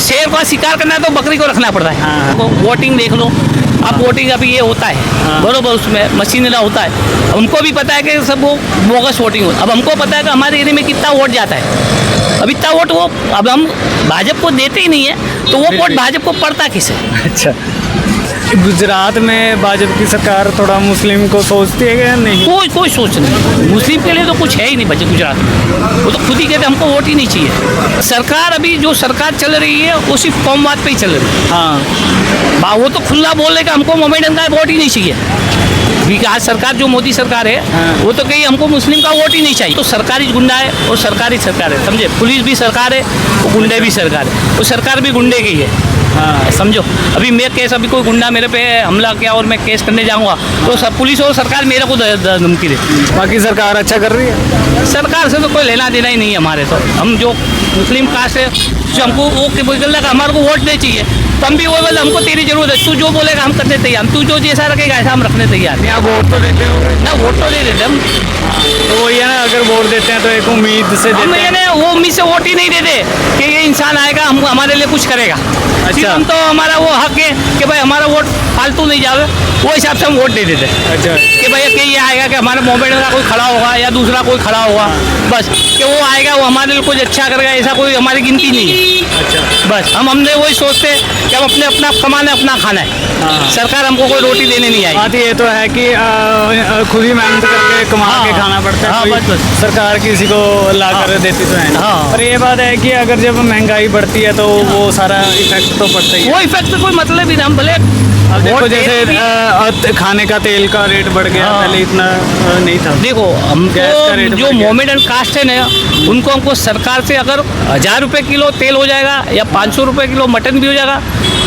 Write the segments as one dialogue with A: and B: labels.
A: शेर का शिकार करना है तो बकरी को रखना पड़ता है।
B: हाँ।
A: तो वोटिंग देख लो आप, वोटिंग अभी ये होता है बरोबर, उसमें मशीन ना होता है। हमको भी पता है कि सब वो बोगस वोटिंग हो। अब हमको पता है कि हमारे एरिया में कितना वोट जाता है। अब इतना वोट वो, अब हम भाजपा को देते ही नहीं है तो वो वोट भाजपा को पड़ता किसे?
B: अच्छा, गुजरात में भाजपा की सरकार थोड़ा मुस्लिम को सोचती है या नहीं?
A: कोई सोच नहीं, मुस्लिम के लिए तो कुछ है ही नहीं बचे गुजरात में। वो तो खुद ही कहते हमको वोट ही नहीं चाहिए। सरकार अभी जो सरकार चल रही है वो सिर्फ कौमवाद पे ही चल रही है।
B: हाँ,
A: वो तो खुला बोल रहे कि हमको मोमेडन का वोट ही नहीं चाहिए। विकास सरकार जो मोदी सरकार है वो तो कही हमको मुस्लिम का वोट ही नहीं चाहिए। तो सरकारी गुंडा है और सरकारी सरकार है, समझे। पुलिस भी सरकार है, वो गुंडे भी सरकार है, वो सरकार भी गुंडे की है। हाँ, समझो। अभी मैं केस, अभी कोई गुंडा मेरे पे हमला किया और मैं केस करने जाऊंगा तो सब पुलिस और सरकार मेरे को धमकी दे।
B: बाकी सरकार अच्छा कर रही है।
A: सरकार से तो कोई लेना देना ही नहीं है हमारे। तो हम जो मुस्लिम कास्ट है जो हमको वो बोल रहा हमारे को वोट नहीं चाहिए, तो हम भी वो बोले हमको तेरी जरूरत है, तू जो बोलेगा हम करने तैयार, तू जो जैसा रखेगा ऐसा हम रखने तैयार हैं।
B: आप वोट तो देते हो
A: ना, वोट तो नहीं देते हम।
B: तो वही है ना, अगर वोट देते हैं तो एक उम्मीद से
A: हम
B: देते हैं।
A: ये वो उम्मीद से वोट ही नहीं देते कि ये इंसान आएगा हम हमारे लिए कुछ करेगा।
B: अच्छा।
A: हम तो हमारा वो हक है कि भाई हमारा वोट फालतू नहीं जावे, वो हिसाब से हम वोट दे देते।
B: अच्छा,
A: कि भैया कि ये आएगा कि हमारे मोमेंट का कोई खड़ा होगा या दूसरा कोई खड़ा होगा, बस कि वो आएगा वो हमारे लिए कुछ अच्छा करेगा, ऐसा कोई हमारी गिनती नहीं है।
B: अच्छा,
A: बस हमने वही सोचते हैं कि हम अपने अपना कमाना है, अपना खाना है।
B: हाँ।
A: सरकार हमको कोई रोटी देने नहीं आई।
B: बात ये तो है कि खुद ही मेहनत करके कमा के
A: हाँ।
B: खाना पड़ता है।
A: हाँ,
B: कोई
A: बस।
B: सरकार किसी को ला कर
A: हाँ।
B: देती तो है नहीं।
A: हाँ।
B: पर ये बात है कि अगर जब महंगाई बढ़ती है तो वो सारा इफेक्ट तो पड़ता ही है।
A: वो इफेक्ट से कोई मतलब ही नहीं। हम भले
B: अब देखो
A: वोट
B: जैसे
A: दे-
B: खाने का तेल का रेट बढ़ गया,
A: हाँ।
B: पहले इतना नहीं था।
A: देखो
B: गैस का
A: हमको
B: रेट
A: जो
B: बढ़ गया।
A: मोमेडन कास्ट है ना उनको हमको सरकार से अगर 1000 रुपये किलो तेल हो जाएगा या 500 रुपये किलो मटन भी हो जाएगा,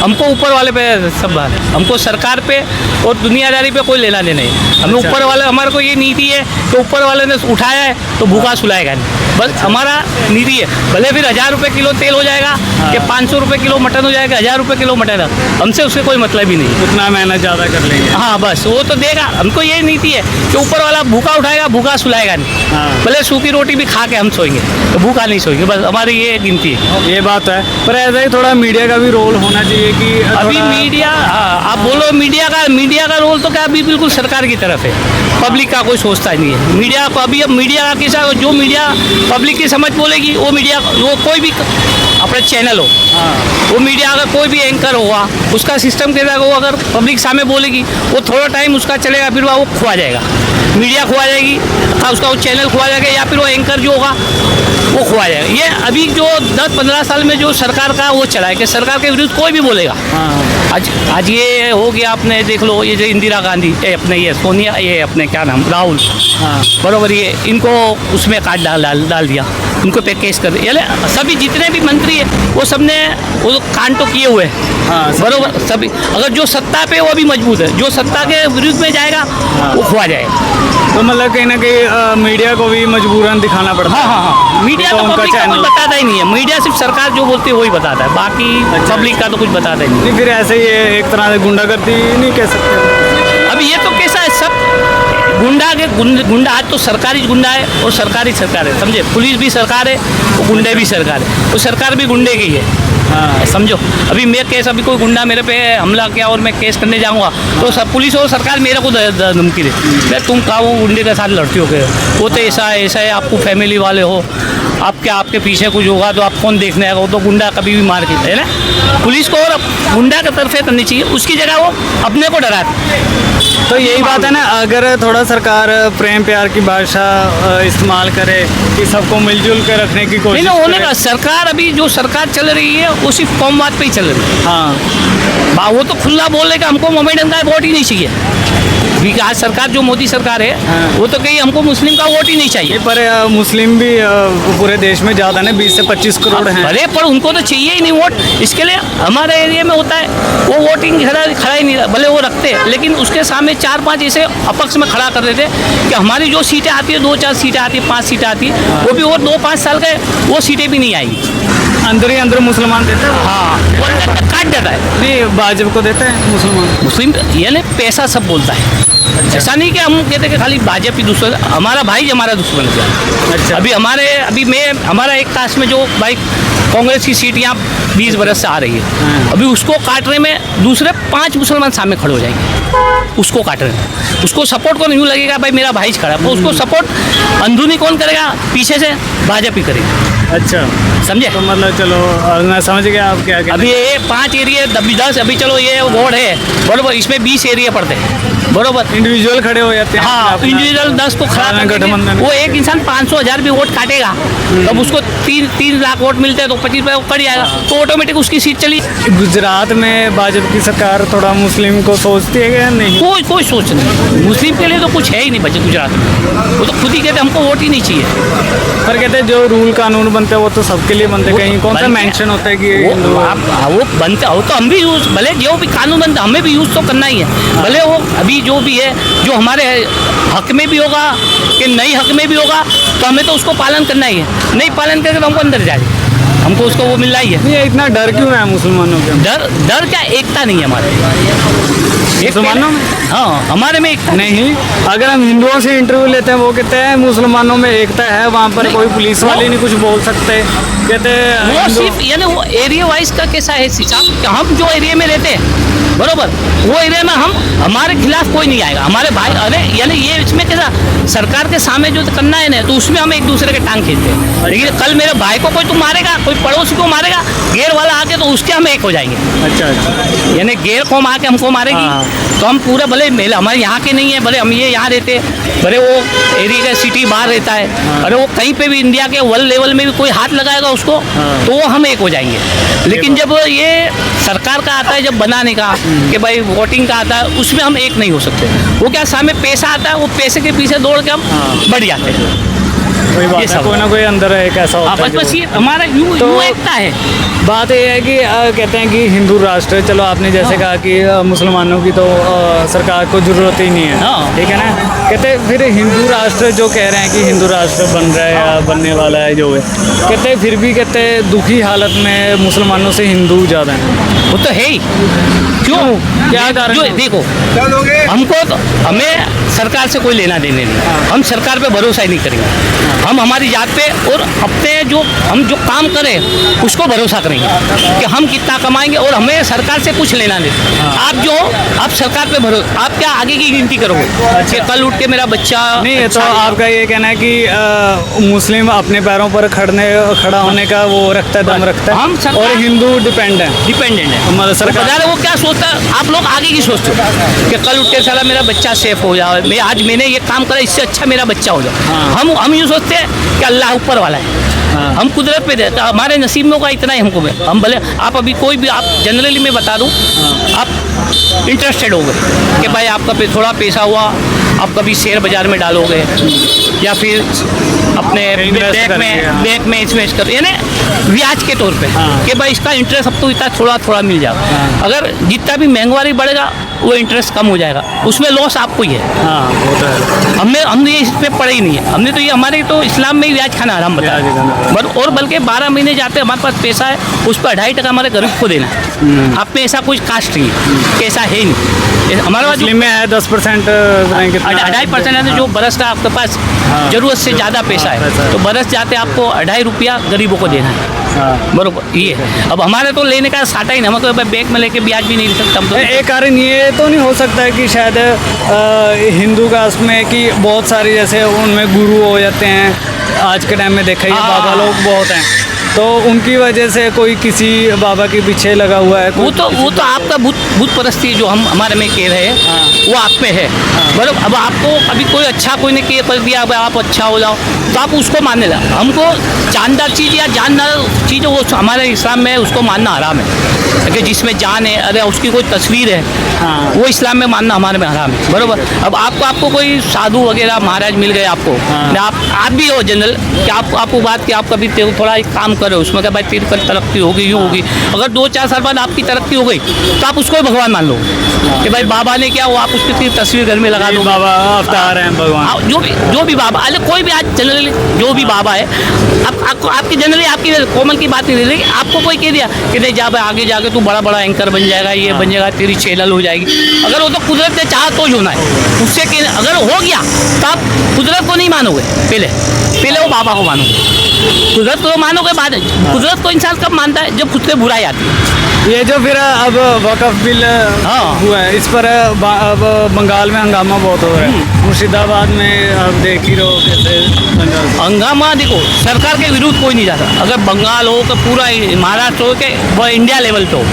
A: हमको ऊपर वाले पे सब बात है। हमको सरकार पे और दुनियादारी पे कोई लेना देना नहीं। हमें
B: अच्छा।
A: ऊपर वाले, हमारे को ये नीति है कि ऊपर वाले ने उठाया है तो भूखा सुलाएगा नहीं, बस हमारा नीति है। भले फिर 1000 रुपये किलो तेल हो जाएगा कि 500 रुपये किलो मटन हो जाएगा, 1000 रुपये किलो मटन है, हमसे उससे कोई मतलब ही नहीं है।
B: उतना मेहनत ज़्यादा कर लेंगे।
A: हाँ बस वो तो देगा। हमको ये नीति है कि ऊपर वाला भूखा उठाएगा भूखा सुलाएगा नहीं।
B: हाँ।
A: भले सूखी रोटी भी खा के हम सोएंगे तो भूखा नहीं सोएंगे, बस हमारी ये गिनती है।
B: ये बात है, पर ऐसा ही थोड़ा मीडिया का भी रोल होना चाहिए कि
A: अभी
B: थोड़ा-
A: मीडिया, आप बोलो मीडिया का रोल तो क्या अभी बिल्कुल सरकार की तरफ है, पब्लिक का कोई सोचता ही नहीं है। मीडिया को अभी, अब मीडिया का कैसा, जो मीडिया पब्लिक की समझ बोलेगी वो मीडिया, वो कोई भी अपना चैनल हो,
B: हाँ।
A: वो मीडिया का कोई भी एंकर होगा उसका सिस्टम कैसा है, वो अगर पब्लिक सामने बोलेगी वो थोड़ा टाइम उसका चलेगा, फिर वो खुआ जाएगा, मीडिया खुआ जाएगी, उसका वो चैनल खुआ जाएगा, या फिर वो एंकर जो होगा वो खुआ जाएगा। ये अभी जो 10-15 साल में जो सरकार का वो चला है कि सरकार के विरुद्ध कोई भी बोलेगा।
B: हाँ।
A: आज ये हो गया, आपने देख लो ये जो इंदिरा गांधी, अपने ये सोनिया, ये अपने क्या नाम, राहुल,
B: हाँ।
A: बरोबर, ये इनको उसमें काट डाल दिया, उनको पे केस कर दिया। यानी सभी जितने भी मंत्री है वो सबने वो कांड तो किए हुए हैं।
B: हाँ,
A: बरोबर, सभी। अगर जो सत्ता पे वो भी मजबूत है, जो सत्ता के विरुद्ध में जाएगा वो खुआ जाएगा।
B: तो मतलब कहीं ना कहीं मीडिया को भी मजबूरन दिखाना पड़ता है।
A: हाँ, मीडिया
B: तो
A: तो
B: उनका
A: पब्लिक का कुछ
B: चैनल-
A: बताता ही नहीं है। मीडिया सिर्फ सरकार जो बोलती है वही बताता है, बाकी
B: अच्छा।
A: पब्लिक का तो कुछ बताता ही नहीं।
B: नहीं, फिर ऐसे ही एक तरह से गुंडागर्दी नहीं कह सकते।
A: अब ये तो कैसा है, सब गुंडा आज तो सरकारी गुंडा है और सरकारी सरकार है, समझे। पुलिस भी सरकार है, वो गुंडे भी सरकार है, वो सरकार भी गुंडे की है।
B: हाँ।
A: समझो। अभी मैं केस, अभी कोई गुंडा मेरे पे हमला किया और मैं केस करने जाऊंगा तो सब पुलिस और सरकार मेरे को धमकी दे, मैं तुम कहाँ वो गुंडे के साथ लड़ती हो गए, वो तो ऐसा है, आपको फैमिली वाले हो, आपके पीछे कुछ होगा तो आप कौन देखने आएगा, वो तो गुंडा कभी भी मार के है ना। पुलिस को और गुंडा की तरफे करनी चाहिए, उसकी जगह वो अपने को डराते।
B: तो यही बात है ना, अगर थोड़ा सरकार प्रेम प्यार की भाषा इस्तेमाल करे कि सबको मिलजुल कर रखने की कोशिश
A: नहीं होने
B: करे।
A: का, सरकार अभी जो सरकार चल रही है वो सिर्फ कौमवाद पे ही चल रही है।
B: हाँ।
A: वो तो खुला बोल रहे कि हमको मोमेडन का वोट ही नहीं चाहिए। विकास सरकार जो मोदी सरकार है
B: हाँ।
A: वो तो कहीं हमको मुस्लिम का वोट ही नहीं चाहिए।
B: पर मुस्लिम भी पूरे देश में ज़्यादा ना, 20 से 25 करोड़ हैं।
A: भले पर उनको तो चाहिए ही नहीं वोट। इसके लिए हमारे एरिया में होता है वो वोटिंग खड़ा ही नहीं, भले वो रखते हैं लेकिन उसके सामने 4-5 ऐसे अपक्ष में खड़ा कर देते कि हमारी जो सीटें आती है, 2-4 सीटें आती है, 5 सीटें आती है, वो भी वो 2-5 साल का वो सीटें भी नहीं आएंगी।
B: अंदर ही अंदर मुसलमान देते हैं।
A: हाँ, वो काट देता है।
B: नहीं, भाजपा को देते हैं मुसलमान।
A: मुस्लिम ये नहीं, पैसा सब बोलता है। ऐसा नहीं कि हम कहते कि खाली भाजपा दुश्मन, हमारा भाई हमारा दुश्मन है।
B: अच्छा।
A: अभी हमारा एक कास्ट में जो भाई कांग्रेस की सीट यहाँ 20 बरस से आ रही है, अभी उसको काटने में दूसरे 5 मुसलमान सामने खड़े हो जाएंगे, उसको काटने में। उसको सपोर्ट कौन, यूँ लगेगा भाई मेरा भाई खड़ा है, तो उसको सपोर्ट अंदरूनी कौन करेगा, पीछे से भाजपा ही करेगी।
B: अच्छा,
A: समझे?
B: तो मतलब चलो मैं समझ गया आप क्या कहना।
A: अभी ये 5 एरिया 10, अभी चलो ये वार्ड है बरोबर, इसमें 20 एरिया पड़ते हैं बरोबर,
B: इंडिविजुअल खड़े हो जाते हैं।
A: हाँ,
B: अपना-
A: इंडिविजुअल 10 को खड़ा
B: अपना
A: कर देंगे।
B: गठबंधन।
A: वो एक इंसान 500,000 भी वोट काटेगा, तब उसको 3 लाख वोट मिलते हैं तो 25 रुपये वो कट जाएगा, तो ऑटोमेटिक उसकी सीट चली।
B: गुजरात में भाजपा की सरकार थोड़ा मुस्लिम को सोचती है क्या? नहीं।
A: कोई सोच नहीं, मुस्लिम के लिए तो कुछ है ही नहीं बचे गुजरात में, वो तो खुद ही कहते हमको वोट ही नहीं चाहिए।
B: पर कहते हैं जो रूल कानून बनते हैं वो तो सबके लिए बनते हैं, कहीं कौन सा
A: बनते-
B: मेंशन होता है कि
A: वो
B: हिंदू-
A: वो बनते हो तो हम भी यूज़, भले जो भी कानून बनता हमें भी यूज़ तो करना ही है, भले वो अभी जो भी है जो हमारे हक में भी होगा कि नहीं हक में भी होगा, तो हमें तो उसको पालन करना ही है, नहीं पालन करके तो हमको अंदर जाए, हमको उसको वो मिलना ही है।
B: नहीं, इतना डर क्यों है मुसलमानों के?
A: डर क्या, एकता नहीं है हमारे
B: मुसलमानों में?
A: हाँ, हमारे में एकता
B: नहीं, अगर हम हिंदुओं से इंटरव्यू लेते हैं वो कहते हैं मुसलमानों में एकता है, वहाँ पर
A: नहीं,
B: कोई पुलिस वाले
A: वो-
B: नहीं कुछ बोल सकते, कहते हैं
A: वो
B: हिंदू-
A: सिर्फ यानी वो एरिया वाइज का कैसा है हिसाब, कि हम जो एरिया में रहते हैं बरोबर, वो एरिया में हमारे खिलाफ कोई नहीं आएगा, हमारे भाई, अरे यानी ये इसमें कैसा सरकार के सामने जो करना है ना, तो उसमें हम एक दूसरे के टांग खींचते हैं, लेकिन कल मेरे भाई को कोई तो मारेगा, कोई पड़ोसी को मारेगा, गेर वाला आके तो उसके हम एक हो जाएंगे,
B: अच्छा।
A: यानी गेर कौम आके हमको मारेगी,
B: हाँ।
A: तो हम पूरे भले मेले हमारे यहाँ के नहीं है, भले हम ये यहाँ रहते हैं, भले वो एरिया का सिटी बाहर रहता है, अरे वो कहीं पे भी इंडिया के वर्ल्ड लेवल में भी कोई हाथ लगाएगा उसको, तो वो हम एक हो जाएंगे। लेकिन जब ये सरकार का आता है, जब बनाने का कि भाई वोटिंग का आता है, उसमें हम एक नहीं हो सकते। वो क्या सामने पैसा आता है, वो पैसे के पीछे दौड़ के हम बढ़ जाते हैं।
B: कोई बात
A: ये
B: है,
A: सब।
B: कोई ना कोई अंदर एक ऐसा होता है
A: बस
B: जो-
A: ये हमारा यूँ
B: तो-
A: एकता है।
B: बात ये है कि कहते हैं कि हिंदू राष्ट्र, चलो आपने जैसे
A: हाँ।
B: कहा कि मुसलमानों की तो सरकार को जरूरत ही नहीं है,
A: हाँ।
B: ठीक है ना। कहते हैं फिर हिंदू राष्ट्र जो कह रहे हैं कि हिंदू राष्ट्र बन रहा है या बनने वाला है जो है, कहते हैं फिर भी कहते हैं दुखी हालत में मुसलमानों से हिंदू ज़्यादा हैं।
A: वो तो है ही, क्यों,
B: क्या कारण
A: जो
B: है?
A: देखो हमको तो, हमें सरकार से कोई लेना देने नहीं, हम सरकार पे भरोसा ही नहीं करेंगे, हम हमारी जात पे और अपने हम जो काम करें उसको भरोसा करेंगे कि हम कितना कमाएंगे, और हमें सरकार से कुछ लेना नहीं। आप सरकार पे भरोसा, आप क्या आगे की गिनती करोगे कि कल उठ के मेरा बच्चा
B: नहीं है तो
A: अच्छा है।
B: आपका ये कहना है कि मुस्लिम अपने पैरों पर खड़ा होने का वो रखता है, दम रखता है,
A: हम सरकार-
B: और हिंदू डिपेंड है।
A: डिपेंडेंट है
B: मतलब सरकार-
A: बता रहे वो क्या सोचता है, आप लोग आगे की सोचते हो कि कल उठ के साला मेरा बच्चा सेफ हो जाए, मैं आज मैंने ये काम करा, इससे अच्छा मेरा बच्चा हो जाए।
B: हाँ।
A: हम यूँ सोचते हैं कि अल्लाह ऊपर वाला है,
B: हाँ।
A: हम कुदरत पे देते हैं, हमारे नसीब में होगा इतना ही हमको में, हम भले आप अभी कोई भी, आप जनरली मैं बता दूं, आप इंटरेस्टेड हो गए कि भाई आपका थोड़ा पैसा हुआ, आप कभी शेयर बाजार में डालोगे या फिर अपने
B: Invest करेंगे, हाँ।
A: बैंक में इन्वेस्ट कर, यानी ब्याज के तौर पे
B: हाँ।
A: कि भाई इसका इंटरेस्ट अब तो इतना थोड़ा थोड़ा मिल जाएगा।
B: हाँ।
A: अगर जितना भी महंगाई बढ़ेगा वो इंटरेस्ट कम हो जाएगा, उसमें लॉस आपको ही है।
B: हाँ, वो तो है।
A: हमने ये इसमें पढ़ा ही नहीं है, हमने तो ये हमारे तो इस्लाम में ही ब्याज खाना हराम बताया,
B: ब्याज खाना।
A: और बल्कि 12 महीने जाते हमारे पास पैसा है, उस पर 2.5% हमारे गरीब को देना है। आप में ऐसा कोई कास्ट नहीं है, ऐसा है ही नहीं, हमारे पास जो
B: मुस्लिम में है 10% कितना
A: 2.5% है, तो जो बरस का आपके पास
B: हाँ।
A: जरूरत से ज़्यादा पैसा
B: हाँ, पैसा
A: है,
B: है।
A: तो बरस जाते आपको 2.5 रुपया गरीबों को देना है,
B: हाँ।
A: बरोबर ये है। अब हमारे तो लेने का साटा ही नहीं, हम तो बैंक में लेके ब्याज भी नहीं ले सकते हम तो।
B: एक कारण ये तो नहीं हो सकता है कि शायद हिंदू कास्ट में कि बहुत सारे जैसे उनमें गुरु हो जाते हैं, आज के टाइम में देखा ही है,
A: हाँ।
B: बाबा लोग बहुत हैं, तो उनकी वजह से कोई किसी बाबा के पीछे लगा हुआ है,
A: वो तो आपका भूत परस्ती जो हम हमारे में कह रहे हैं,
B: हाँ।
A: वो आप में है, बराबर। अब आपको अभी कोई अच्छा कोई ने कर दिया, अब आप अच्छा हो जाओ, तो आप उसको मानने लगा। हमको जानदार चीज़ या जानदार चीज़ वो हमारे इस्लाम में है, उसको मानना हराम है, कि जिसमें जान है, अरे उसकी कोई तस्वीर है,
B: हाँ।
A: वो इस्लाम में मानना हमारे में हराम है, बराबर। अब आपको कोई साधु वगैरह महाराज मिल गए आपको,
B: हाँ।
A: आप भी हो जनरल कि आपको बात कि आप कभी थोड़ा एक काम करो, करे, उसमें क्या भाई तेरी कल तरक्की होगी, यूँ होगी। अगर 2-4 साल बाद आपकी तरक्की हो गई तो आप उसको ही भगवान मान लो कि भाई बाबा ने क्या, वो आप उसकी तस्वीर घर में लगा दो।
B: बाबा अवतार हैं भगवान।
A: जो भी बाबा, अरे कोई भी आज जनरली जो भी बाबा है, आपको आपकी जनरली आपकी कॉमन की बात नहीं रही, आपको कोई कह दिया कि नहीं जा भाई आगे जाके तू बड़ा बड़ा एंकर बन जाएगा, ये बन जाएगा, तेरी चैनल हो जाएगी। अगर वो तो कुदरत ने चाहा तो होना है, उससे अगर हो गया तो आप कुदरत को नहीं मानोगे, पहले वो बाबा को मानोगे। कुदरत को मानोगे बाद, कुदरत को इंसान कब मानता है जब खुद से बुराई आती है।
B: ये जो फिर अब वक़्फ़ बिल हुआ है, इस पर अब बंगाल में हंगामा बहुत हो रहा है। मुर्शिदाबाद में आप देख ही रहो कैसे
A: हंगामा। देखो सरकार के विरुद्ध कोई नहीं जाता, अगर बंगाल हो, कि पूरा महाराष्ट्र हो, कि वह इंडिया लेवल पे हो।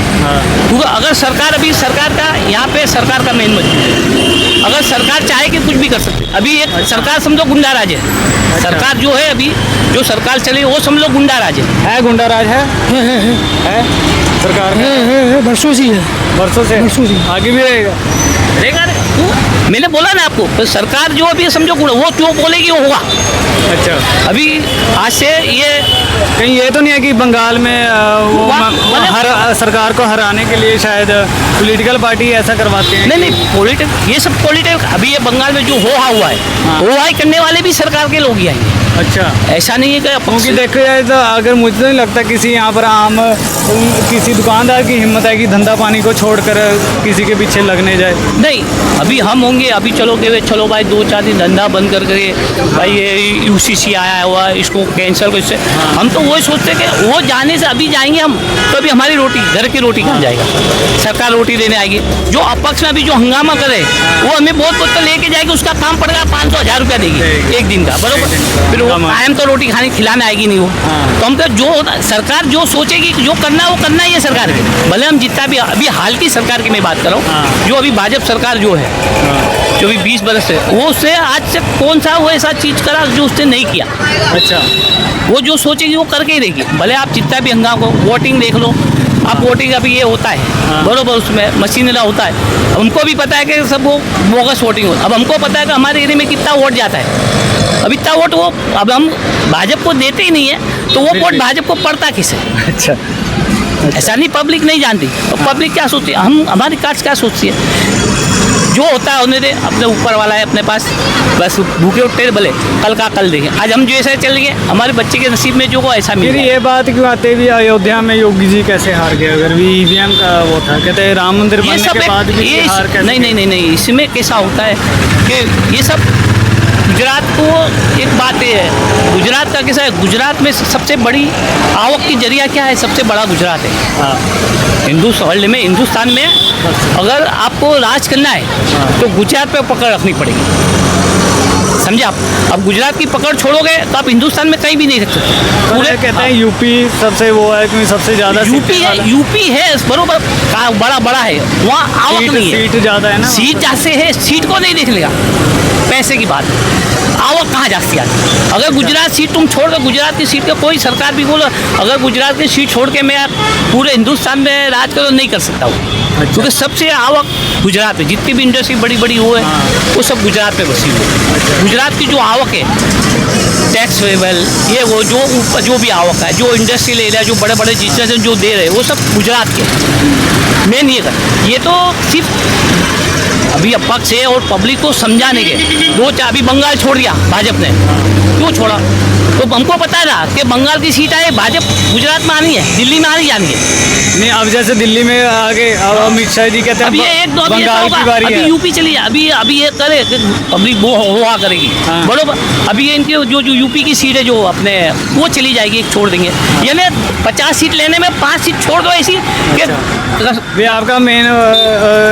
A: क्योंकि अगर सरकार, अभी सरकार का यहाँ पे सरकार का मेन मजबूत है, अगर सरकार चाहे कि कुछ भी कर सकते। अभी एक सरकार समझो गुंडा राज है, सरकार जो है अभी जो सरकार चली वो समझ लो गुंडा राज है।
B: गुंडा राज है सरकार में
C: बरसों से है,
B: वर्षों से आगे भी रहेगा।
A: मैंने बोला ना आपको, तो सरकार जो अभी समझो गुंडा, वो जो बोलेगी वो होगा।
B: अच्छा,
A: अभी आज से ये
B: कहीं ये तो नहीं है कि बंगाल में हर सरकार को हराने के लिए शायद पॉलिटिकल पार्टी ऐसा करवाते हैं?
A: नहीं, ये सब पॉलिटिकल, अभी ये बंगाल में जो हुआ है, हो हाई करने वाले भी सरकार के लोग ही आएंगे।
B: अच्छा,
A: ऐसा नहीं है कि
B: क्योंकि देखा जाए तो अगर मुझे तो नहीं लगता किसी यहाँ पर आम किसी दुकानदार की हिम्मत है कि धंधा पानी को छोड़कर किसी के पीछे लगने जाए।
A: नहीं, अभी हम होंगे, अभी चलो भाई 2-4 दिन धंधा बंद करके भाई ये UCC आया हुआ है, इसको कैंसिल कर, इससे हम तो वही सोचते हैं कि वो जाने से अभी जाएंगे हम तो अभी हमारी रोटी, घर की रोटी कहाँ जाएगा, सरकार रोटी देने आएगी। जो अपक्ष में अभी जो हंगामा करे वो हमें बहुत तो लेके जाएगी, उसका काम पड़ेगा 500-1000 रुपया देगी एक दिन का, बराबर। फिर वो कायम तो रोटी खाने खिलाने आएगी नहीं वो। तो हम तो जो सरकार जो सोचेगी जो करना है वो करना ही है सरकार के, भले हम जितना भी, अभी हाल की सरकार की मैं बात कर रहा हूँ, जो अभी भाजपा सरकार जो है, जो भी 20 बरस से, वो उससे आज से कौन सा वो ऐसा चीज करा जो उसने नहीं किया।
B: अच्छा,
A: वो जो सोचेगी वो करके ही रहेगी, भले आप जितना भी हंगामा को, वोटिंग देख लो आप, वोटिंग अभी ये होता है बरोबर, उसमें मशीनरा होता है, हमको भी पता है कि सब वो बोगस वोटिंग हो। अब हमको पता है कि हमारे एरिया में कितना वोट जाता है, अब इतना वोट वो, अब हम भाजपा को देते ही नहीं है तो वो वोट भाजपा को पड़ता किसे?
B: अच्छा,
A: ऐसा नहीं, पब्लिक नहीं जानती। तो पब्लिक क्या सोचती है, हमारी कास्ट क्या सोचती है, जो होता है उन्हें दे, अपने ऊपर वाला है अपने पास, बस भूखे उठते भले, कल का कल देंगे, आज हम जो ऐसे चल गए, हमारे बच्चे के नसीब में जो को ऐसा मिल
B: फिर ये बात क्यों आते भी अयोध्या में योगी जी कैसे हार गए? अगर भी EVM का वो था, कहते हैं राम मंदिर बनने के बाद भी ये हार कैसे?
A: नहीं, इसमें कैसा होता है कि ये सब गुजरात को एक बात ये है, गुजरात का कैसा है, गुजरात में सबसे बड़ी आवक की जरिया क्या है, सबसे बड़ा गुजरात है। हिंदुस्तान में अगर आपको राज करना है तो गुजरात पे पकड़ रखनी पड़ेगी, समझे आप। अब गुजरात की पकड़ छोड़ोगे तो आप हिंदुस्तान में कहीं भी नहीं रख सकते।
B: पूरे कहते हैं यूपी सबसे वो है क्योंकि सबसे ज़्यादा
A: यूपी है बरोबर, बड़ा है, वहाँ आवक नहीं है,
B: सीट ज़्यादा है ना,
A: सीट जैसे है, सीट को नहीं देख लेगा, पैसे की बात है, आवक कहाँ जाती आती। अगर गुजरात सीट तुम छोड़ दो, गुजरात की सीट का कोई सरकार भी बोलो, अगर गुजरात की सीट छोड़ के मैं पूरे हिंदुस्तान में राज करो नहीं कर सकता हूँ। क्योंकि सबसे आवक गुजरात में, जितनी भी इंडस्ट्री बड़ी बड़ी वो है वो सब गुजरात में बसी हुई है। गुजरात की जो आवक है, टैक्स वेबल ये वो जो भी आवक है, जो इंडस्ट्रियल एरिया, जो बड़े बड़े बिजनेस जो दे रहे हैं वो सब गुजरात के मेन ये तो सिर्फ अभी अपक्ष है और पब्लिक को समझाने के दो चार, अभी बंगाल छोड़ दिया भाजपा ने, क्यों छोड़ा? तो हमको पता है ना कि बंगाल की सीट आए, भाजपा गुजरात में आनी है, दिल्ली में आनी जानी है।
B: नहीं, अब जैसे दिल्ली में आगे अमित शाह जी कहते हैं
A: अभी एक दो
B: बंगाल की बारी है,
A: अभी यूपी चली है, अभी ये करे पब्लिक वो हुआ करेगी बरोबर। अभी ये इनके जो यूपी की सीट है जो अपने वो चली जाएगी, एक छोड़ देंगे, यानी 50 सीट लेने में 5 सीट छोड़ दो ऐसी
B: कि आपका मेन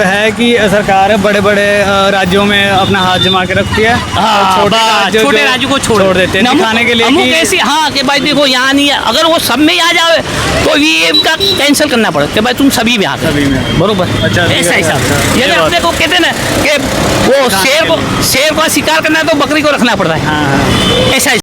B: है कि सरकार बड़े बड़े राज्यों में अपना हाथ जमा के रखती है,
A: छोटे राज्यों को छोड़ देते हैं दिखाने के लिए कैसे, हाँ कि भाई देखो यहाँ नहीं है, अगर वो सब में आ जाए तो EVM का कैंसिल करना पड़े कि भाई तुम सभी में आ बरोबर।
B: अच्छा,
A: ऐसा यानी अपने को कहते हैं ना कि वो शेर को शिकार करना है तो बकरी को रखना पड़ता है, ऐसा